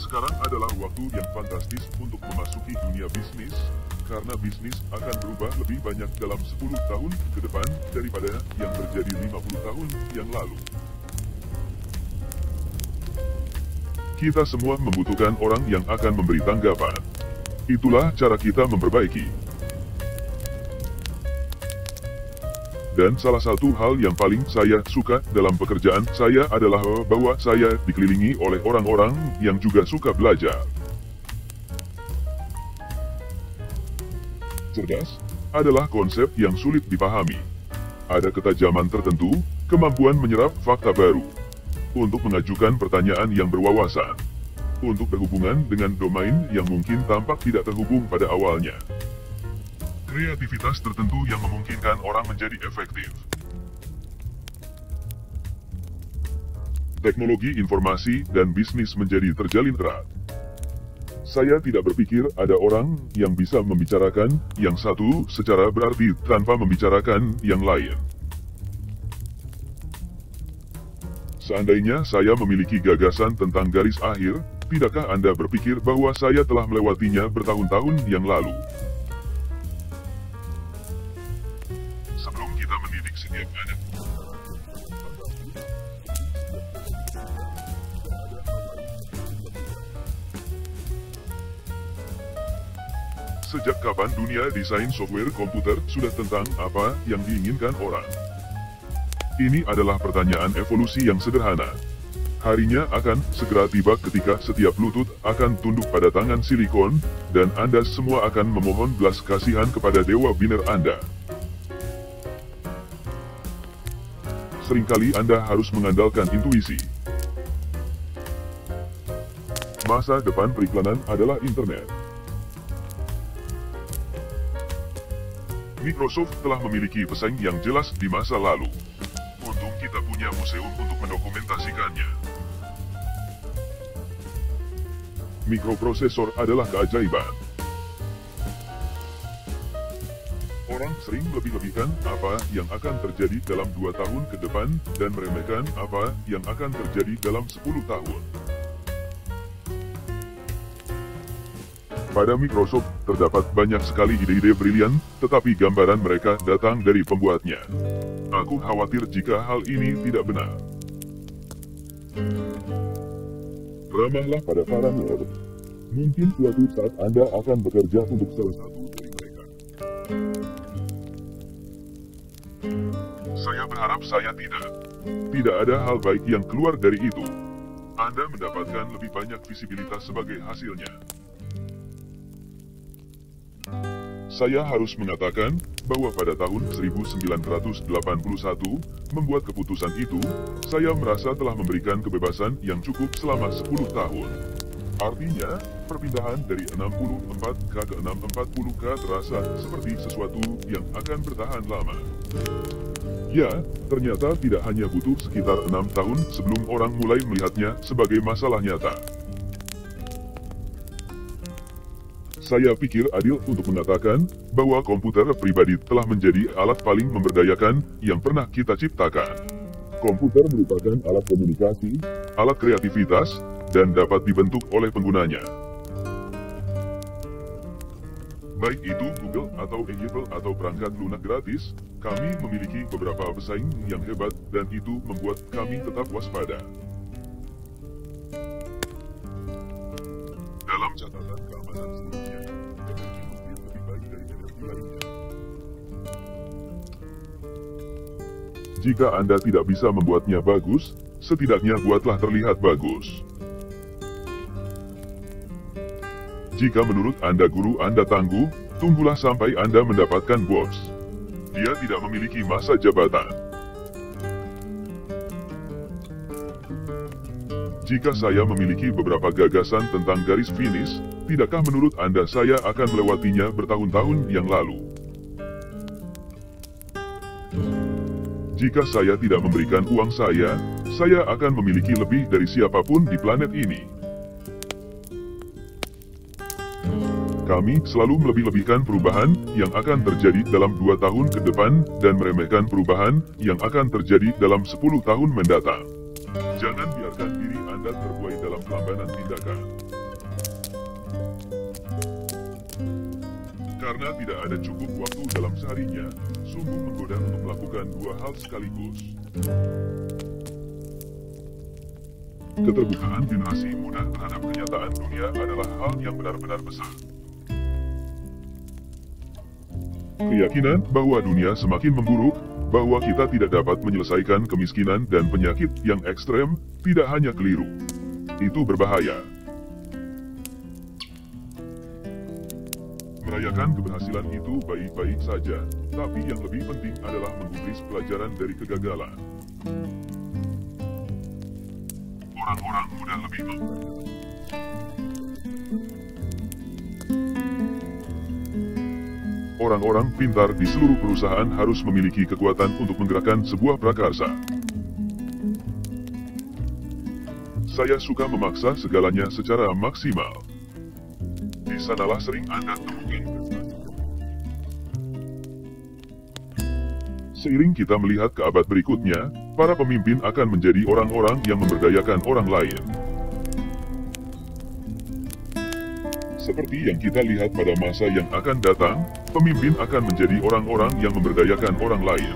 Sekarang adalah waktu yang fantastis untuk memasuki dunia bisnis, karena bisnis akan berubah lebih banyak dalam 10 tahun ke depan daripada yang terjadi 50 tahun yang lalu. Kita semua membutuhkan orang yang akan memberi tanggapan. Itulah cara kita memperbaiki. Dan salah satu hal yang paling saya suka dalam pekerjaan saya adalah bahwa saya dikelilingi oleh orang-orang yang juga suka belajar. Cerdas adalah konsep yang sulit dipahami. Ada ketajaman tertentu, kemampuan menyerap fakta baru, untuk mengajukan pertanyaan yang berwawasan, untuk berhubungan dengan domain yang mungkin tampak tidak terhubung pada awalnya. Kreativitas tertentu yang memungkinkan orang menjadi efektif. Teknologi informasi dan bisnis menjadi terjalin erat. Saya tidak berpikir ada orang yang bisa membicarakan yang satu secara berarti tanpa membicarakan yang lain. Seandainya saya memiliki gagasan tentang garis akhir, tidakkah Anda berpikir bahwa saya telah melewatinya bertahun-tahun yang lalu? Sebelum kita mendidik setiap anak, sejak kapan dunia desain software komputer sudah tentang apa yang diinginkan orang? Ini adalah pertanyaan evolusi yang sederhana. Harinya akan segera tiba ketika setiap lutut akan tunduk pada tangan silikon, dan Anda semua akan memohon belas kasihan kepada dewa biner Anda. Seringkali Anda harus mengandalkan intuisi. Masa depan periklanan adalah internet. Microsoft telah memiliki pesaing yang jelas di masa lalu. Untung kita punya museum untuk mendokumentasikannya. Mikroprosesor adalah keajaiban. Orang sering lebih-lebihkan apa yang akan terjadi dalam 2 tahun ke depan dan meremehkan apa yang akan terjadi dalam 10 tahun. Pada Microsoft terdapat banyak sekali ide-ide brilian, tetapi gambaran mereka datang dari pembuatnya. Aku khawatir jika hal ini tidak benar. Ramahlah pada para nerd. Mungkin suatu saat Anda akan bekerja untuk salah satu dari mereka. Saya berharap saya tidak. Tidak ada hal baik yang keluar dari itu. Anda mendapatkan lebih banyak visibilitas sebagai hasilnya. Saya harus mengatakan bahwa pada tahun 1981, membuat keputusan itu, saya merasa telah memberikan kebebasan yang cukup selama 10 tahun. Artinya, perpindahan dari 64K ke 640K terasa seperti sesuatu yang akan bertahan lama. Ya, ternyata tidak hanya butuh sekitar 6 tahun sebelum orang mulai melihatnya sebagai masalah nyata. Saya pikir adil untuk mengatakan bahwa komputer pribadi telah menjadi alat paling memberdayakan yang pernah kita ciptakan. Komputer merupakan alat komunikasi, alat kreativitas, dan dapat dibentuk oleh penggunanya. Baik itu Google atau Apple atau perangkat lunak gratis, kami memiliki beberapa pesaing yang hebat dan itu membuat kami tetap waspada. Dalam catatan keamanan seluruhnya, energi nuklir lebih baik dari energi lainnya. Jika Anda tidak bisa membuatnya bagus, setidaknya buatlah terlihat bagus. Jika menurut Anda guru Anda tangguh, tunggulah sampai Anda mendapatkan bos. Dia tidak memiliki masa jabatan. Jika saya memiliki beberapa gagasan tentang garis finish, tidakkah menurut Anda saya akan melewatinya bertahun-tahun yang lalu? Jika saya tidak memberikan uang saya akan memiliki lebih dari siapapun di planet ini. Kami selalu melebih-lebihkan perubahan yang akan terjadi dalam 2 tahun ke depan dan meremehkan perubahan yang akan terjadi dalam 10 tahun mendatang. Jangan biarkan diri Anda terbuai dalam pelambanan tindakan. Karena tidak ada cukup waktu dalam seharinya, sungguh menggoda untuk melakukan dua hal sekaligus. Keterbukaan generasi muda terhadap kenyataan dunia adalah hal yang benar-benar besar. Keyakinan bahwa dunia semakin memburuk, bahwa kita tidak dapat menyelesaikan kemiskinan dan penyakit yang ekstrem, tidak hanya keliru. Itu berbahaya. Merayakan keberhasilan itu baik-baik saja, tapi yang lebih penting adalah menggubris pelajaran dari kegagalan. Orang-orang muda lebih Orang-orang pintar di seluruh perusahaan harus memiliki kekuatan untuk menggerakkan sebuah prakarsa. Saya suka memaksa segalanya secara maksimal. Di sanalah sering Anda temukan. Seiring kita melihat ke abad berikutnya, para pemimpin akan menjadi orang-orang yang memberdayakan orang lain. Seperti yang kita lihat pada masa yang akan datang, pemimpin akan menjadi orang-orang yang memberdayakan orang lain.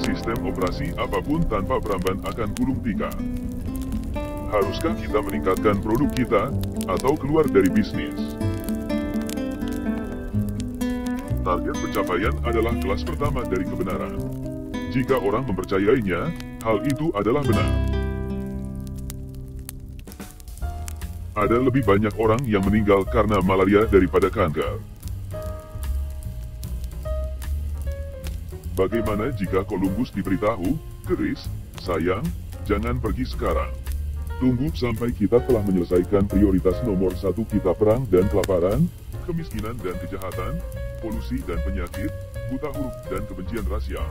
Sistem operasi apapun tanpa peramban akan gulung tikar. Haruskah kita meningkatkan produk kita, atau keluar dari bisnis? Target pencapaian adalah kelas pertama dari kebenaran. Jika orang mempercayainya, hal itu adalah benar. Ada lebih banyak orang yang meninggal karena malaria daripada kanker. Bagaimana jika Columbus diberitahu, "Keris, sayang, jangan pergi sekarang. Tunggu sampai kita telah menyelesaikan prioritas nomor 1 kita, perang dan kelaparan, kemiskinan dan kejahatan, polusi dan penyakit, buta huruf dan kebencian rasial."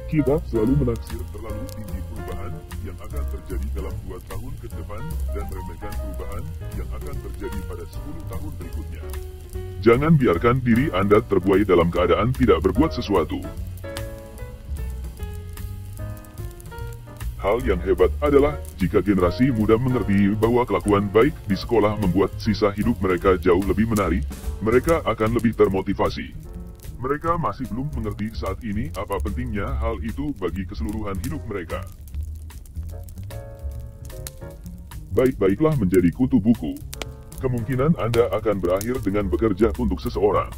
Kita selalu menaksir terlalu tinggi perubahan yang akan terjadi dalam 2 tahun ke depan dan meremehkan perubahan yang akan terjadi pada 10 tahun berikutnya. Jangan biarkan diri Anda terbuai dalam keadaan tidak berbuat sesuatu. Hal yang hebat adalah jika generasi muda mengerti bahwa kelakuan baik di sekolah membuat sisa hidup mereka jauh lebih menarik, mereka akan lebih termotivasi. Mereka masih belum mengerti saat ini apa pentingnya hal itu bagi keseluruhan hidup mereka. Baik-baiklah menjadi kutu buku. Kemungkinan Anda akan berakhir dengan bekerja untuk seseorang.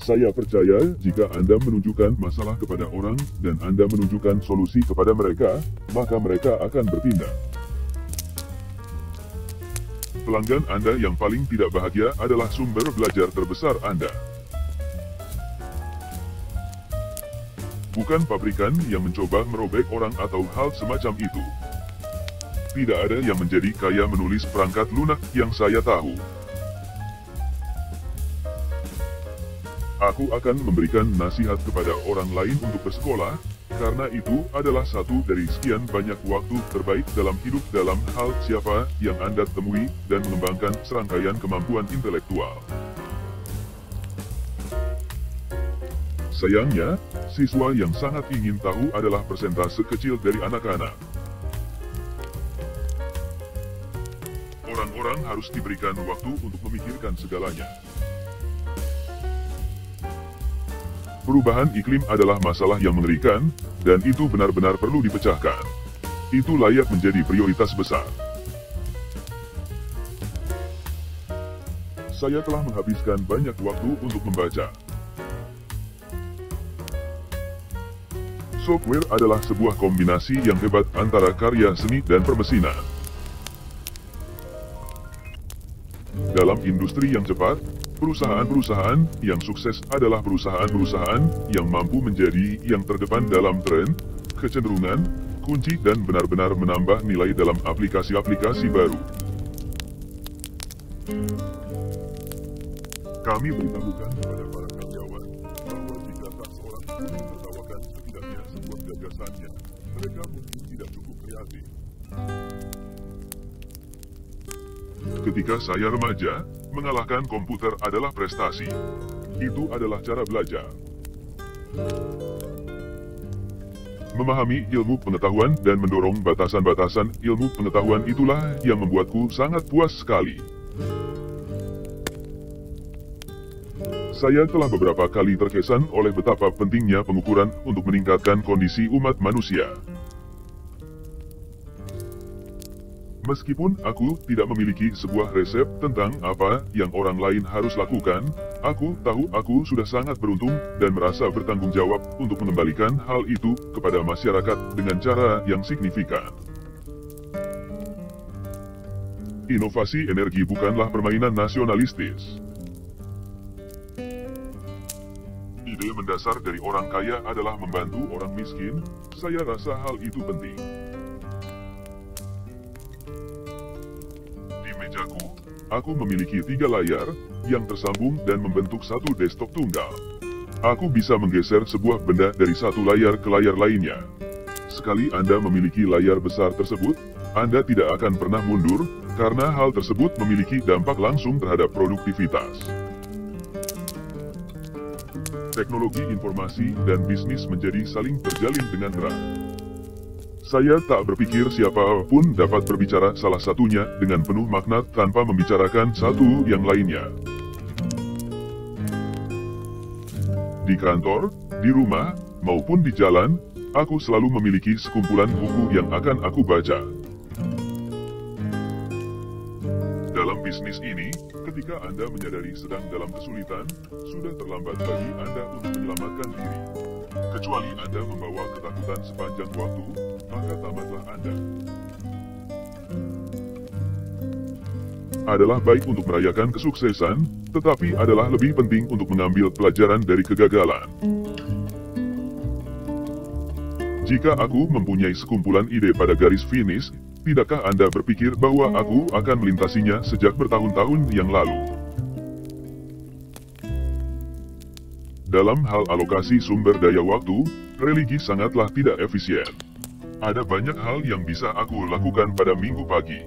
Saya percaya jika Anda menunjukkan masalah kepada orang dan Anda menunjukkan solusi kepada mereka, maka mereka akan bertindak. Pelanggan Anda yang paling tidak bahagia adalah sumber belajar terbesar Anda. Bukan pabrikan yang mencoba merobek orang atau hal semacam itu. Tidak ada yang menjadi kaya menulis perangkat lunak yang saya tahu. Aku akan memberikan nasihat kepada orang lain untuk bersekolah, karena itu adalah satu dari sekian banyak waktu terbaik dalam hidup dalam hal siapa yang Anda temui dan mengembangkan serangkaian kemampuan intelektual. Sayangnya, siswa yang sangat ingin tahu adalah persentase kecil dari anak-anak. Orang-orang harus diberikan waktu untuk memikirkan segalanya. Perubahan iklim adalah masalah yang mengerikan, dan itu benar-benar perlu dipecahkan. Itu layak menjadi prioritas besar. Saya telah menghabiskan banyak waktu untuk membaca. Software adalah sebuah kombinasi yang hebat antara karya seni dan permesinan. Dalam industri yang cepat, perusahaan-perusahaan yang sukses adalah perusahaan-perusahaan yang mampu menjadi yang terdepan dalam tren, kecenderungan, kunci dan benar-benar menambah nilai dalam aplikasi-aplikasi baru. Kami beritahukan kepada para karyawan bahwa jika tak seorang pun menertawakan setidaknya sebuah gagasannya, mereka mungkin tidak cukup kreatif. Ketika saya remaja, mengalahkan komputer adalah prestasi. Itu adalah cara belajar. Memahami ilmu pengetahuan dan mendorong batasan-batasan ilmu pengetahuan itulah yang membuatku sangat puas sekali. Saya telah beberapa kali terkesan oleh betapa pentingnya pengukuran untuk meningkatkan kondisi umat manusia. Meskipun aku tidak memiliki sebuah resep tentang apa yang orang lain harus lakukan, aku tahu aku sudah sangat beruntung dan merasa bertanggung jawab untuk mengembalikan hal itu kepada masyarakat dengan cara yang signifikan. Inovasi energi bukanlah permainan nasionalistis. Ide mendasar dari orang kaya adalah membantu orang miskin. Saya rasa hal itu penting. Aku memiliki 3 layar yang tersambung dan membentuk satu desktop tunggal. Aku bisa menggeser sebuah benda dari satu layar ke layar lainnya. Sekali Anda memiliki layar besar tersebut, Anda tidak akan pernah mundur, karena hal tersebut memiliki dampak langsung terhadap produktivitas. Teknologi informasi dan bisnis menjadi saling terjalin dengan erat. Saya tak berpikir siapapun dapat berbicara salah satunya dengan penuh makna tanpa membicarakan satu yang lainnya. Di kantor, di rumah, maupun di jalan, aku selalu memiliki sekumpulan buku yang akan aku baca. Dalam bisnis ini, ketika Anda menyadari sedang dalam kesulitan, sudah terlambat bagi Anda untuk menyelamatkan diri. Kecuali Anda membawa ketakutan sepanjang waktu, maka tamatlah Anda. Adalah baik untuk merayakan kesuksesan, tetapi adalah lebih penting untuk mengambil pelajaran dari kegagalan. Jika aku mempunyai sekumpulan ide pada garis finish, tidakkah Anda berpikir bahwa aku akan melintasinya sejak bertahun-tahun yang lalu? Dalam hal alokasi sumber daya waktu, religi sangatlah tidak efisien. Ada banyak hal yang bisa aku lakukan pada minggu pagi.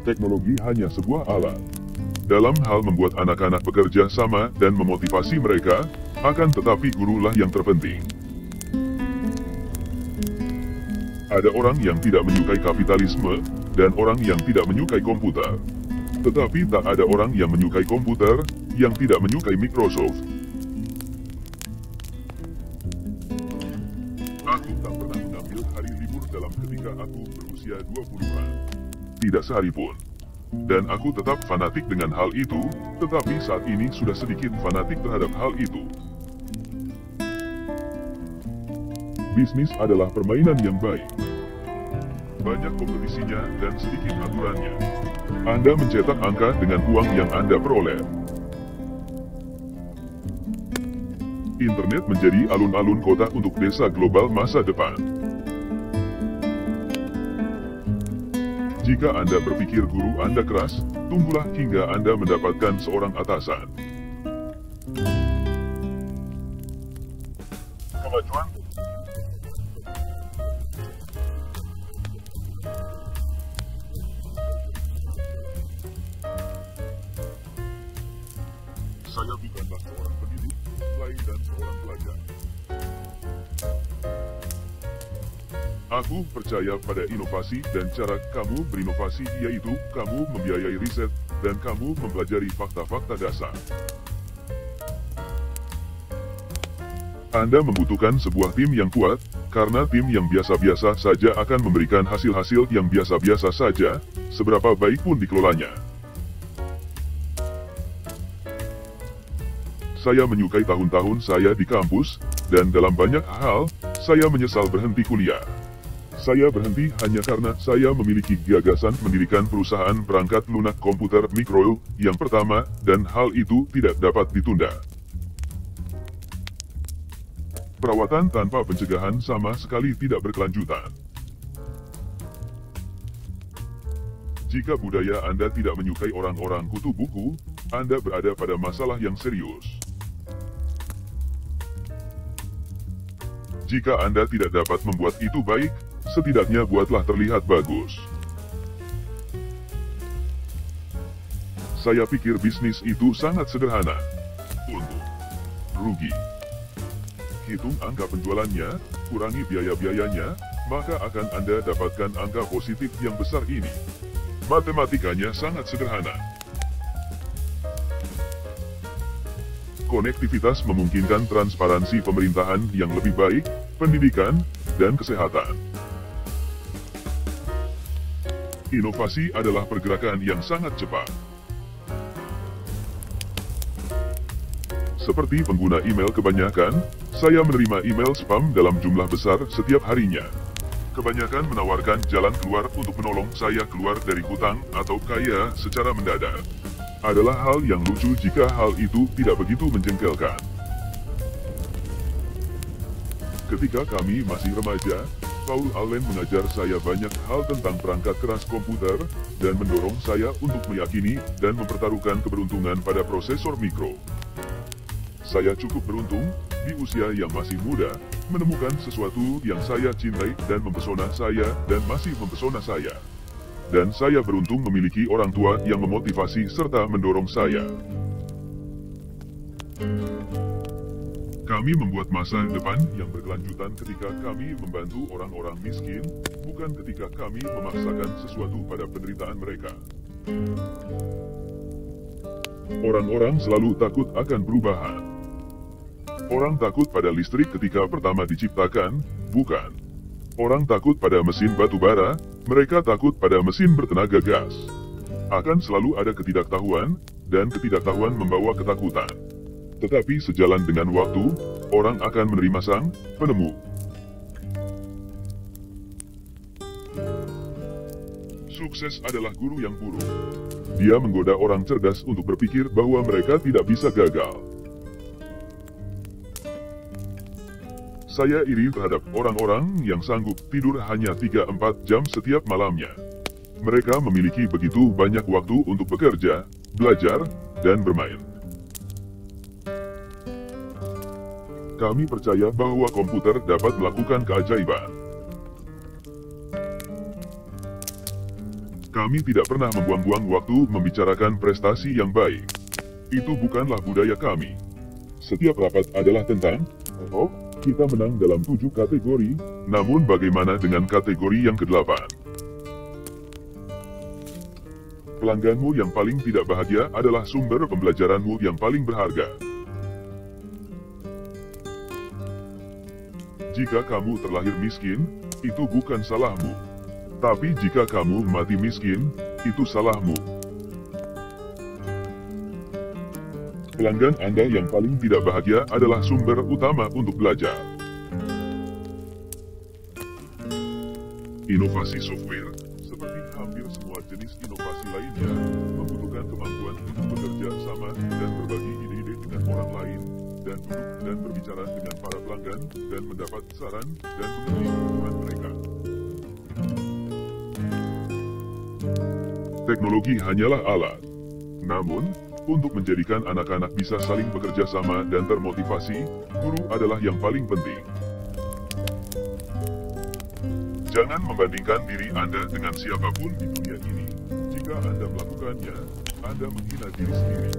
Teknologi hanya sebuah alat. Dalam hal membuat anak-anak bekerja sama dan memotivasi mereka, akan tetapi gurulah yang terpenting. Ada orang yang tidak menyukai kapitalisme, dan orang yang tidak menyukai komputer. Tetapi tak ada orang yang menyukai komputer, yang tidak menyukai Microsoft. Aku tak pernah mengambil hari libur dalam ketika aku berusia 20-an. Tidak sehari pun. Dan aku tetap fanatik dengan hal itu, tetapi saat ini sudah sedikit fanatik terhadap hal itu. Bisnis adalah permainan yang baik. Banyak kompetisinya dan sedikit aturannya. Anda mencetak angka dengan uang yang Anda peroleh. Internet menjadi alun-alun kota untuk desa global masa depan. Jika Anda berpikir guru Anda keras, tunggulah hingga Anda mendapatkan seorang atasan. Kemajuan Saya bukanlah seorang pendidik, melainkan seorang pelajar. Aku percaya pada inovasi dan cara kamu berinovasi yaitu kamu membiayai riset dan kamu mempelajari fakta-fakta dasar. Anda membutuhkan sebuah tim yang kuat, karena tim yang biasa-biasa saja akan memberikan hasil-hasil yang biasa-biasa saja, seberapa baik pun dikelolanya. Saya menyukai tahun-tahun saya di kampus, dan dalam banyak hal, saya menyesal berhenti kuliah. Saya berhenti hanya karena saya memiliki gagasan mendirikan perusahaan perangkat lunak komputer mikro yang pertama, dan hal itu tidak dapat ditunda. Perawatan tanpa pencegahan sama sekali tidak berkelanjutan. Jika budaya Anda tidak menyukai orang-orang kutu buku, Anda berada pada masalah yang serius. Jika Anda tidak dapat membuat itu baik, setidaknya buatlah terlihat bagus. Saya pikir bisnis itu sangat sederhana. Untung, rugi. Hitung angka penjualannya, kurangi biaya-biayanya, maka akan Anda dapatkan angka positif yang besar ini. Matematikanya sangat sederhana. Konektivitas memungkinkan transparansi pemerintahan yang lebih baik, pendidikan, dan kesehatan. Inovasi adalah pergerakan yang sangat cepat. Seperti pengguna email kebanyakan, saya menerima email spam dalam jumlah besar setiap harinya. Kebanyakan menawarkan jalan keluar untuk menolong saya keluar dari hutang atau kaya secara mendadak. Adalah hal yang lucu jika hal itu tidak begitu menjengkelkan. Ketika kami masih remaja, Paul Allen mengajar saya banyak hal tentang perangkat keras komputer, dan mendorong saya untuk meyakini dan mempertaruhkan keberuntungan pada prosesor mikro. Saya cukup beruntung, di usia yang masih muda, menemukan sesuatu yang saya cintai dan mempesona saya dan masih mempesona saya. Dan saya beruntung memiliki orang tua yang memotivasi serta mendorong saya. Kami membuat masa depan yang berkelanjutan ketika kami membantu orang-orang miskin, bukan ketika kami memaksakan sesuatu pada penderitaan mereka. Orang-orang selalu takut akan perubahan. Orang takut pada listrik ketika pertama diciptakan, bukan. Orang takut pada mesin batu bara, mereka takut pada mesin bertenaga gas. Akan selalu ada ketidaktahuan, dan ketidaktahuan membawa ketakutan. Tetapi sejalan dengan waktu, orang akan menerima sang penemu. Sukses adalah guru yang buruk. Dia menggoda orang cerdas untuk berpikir bahwa mereka tidak bisa gagal. Saya iri terhadap orang-orang yang sanggup tidur hanya 3-4 jam setiap malamnya. Mereka memiliki begitu banyak waktu untuk bekerja, belajar, dan bermain. Kami percaya bahwa komputer dapat melakukan keajaiban. Kami tidak pernah membuang-buang waktu membicarakan prestasi yang baik. Itu bukanlah budaya kami. Setiap rapat adalah tentang, oh, kita menang dalam 7 kategori, namun bagaimana dengan kategori yang ke-8? Pelangganmu yang paling tidak bahagia adalah sumber pembelajaranmu yang paling berharga. Jika kamu terlahir miskin, itu bukan salahmu. Tapi jika kamu mati miskin, itu salahmu. Pelanggan Anda yang paling tidak bahagia adalah sumber utama untuk belajar. Inovasi software, seperti hampir semua jenis inovasi lainnya, membutuhkan kemampuan untuk bekerja sama dan berbagi ide-ide dengan orang lain, dan duduk dan berbicara dengan para pelanggan, dan mendapat saran dan mengerti kebutuhan mereka. Teknologi hanyalah alat. Namun, untuk menjadikan anak-anak bisa saling bekerja sama dan termotivasi, guru adalah yang paling penting. Jangan membandingkan diri Anda dengan siapapun di dunia ini. Jika Anda melakukannya, Anda menghina diri sendiri.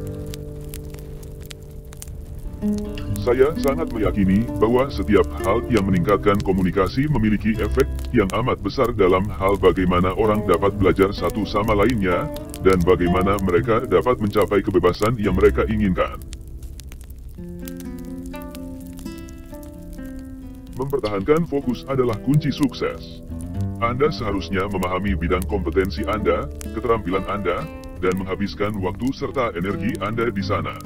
Saya sangat meyakini bahwa setiap hal yang meningkatkan komunikasi memiliki efek yang amat besar dalam hal bagaimana orang dapat belajar satu sama lainnya, dan bagaimana mereka dapat mencapai kebebasan yang mereka inginkan. Mempertahankan fokus adalah kunci sukses. Anda seharusnya memahami bidang kompetensi Anda, keterampilan Anda, dan menghabiskan waktu serta energi Anda di sana.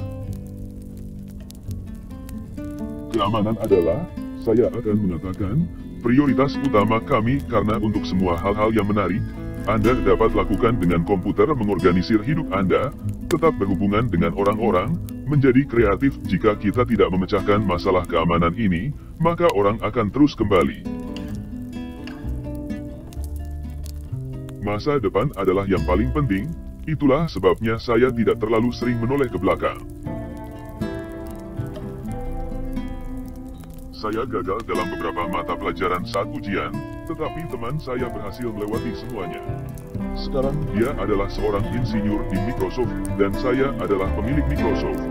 Keamanan adalah, saya akan mengatakan, prioritas utama kami karena untuk semua hal-hal yang menarik, Anda dapat lakukan dengan komputer mengorganisir hidup Anda, tetap berhubungan dengan orang-orang, menjadi kreatif. Jika kita tidak memecahkan masalah keamanan ini, maka orang akan terus kembali. Masa depan adalah yang paling penting, itulah sebabnya saya tidak terlalu sering menoleh ke belakang. Saya gagal dalam beberapa mata pelajaran saat ujian, Tetapi teman saya berhasil melewati semuanya. Sekarang dia adalah seorang insinyur di Microsoft, dan saya adalah pemilik Microsoft.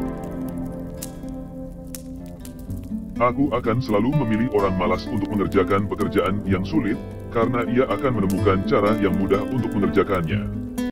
Aku akan selalu memilih orang malas untuk mengerjakan pekerjaan yang sulit, karena ia akan menemukan cara yang mudah untuk mengerjakannya.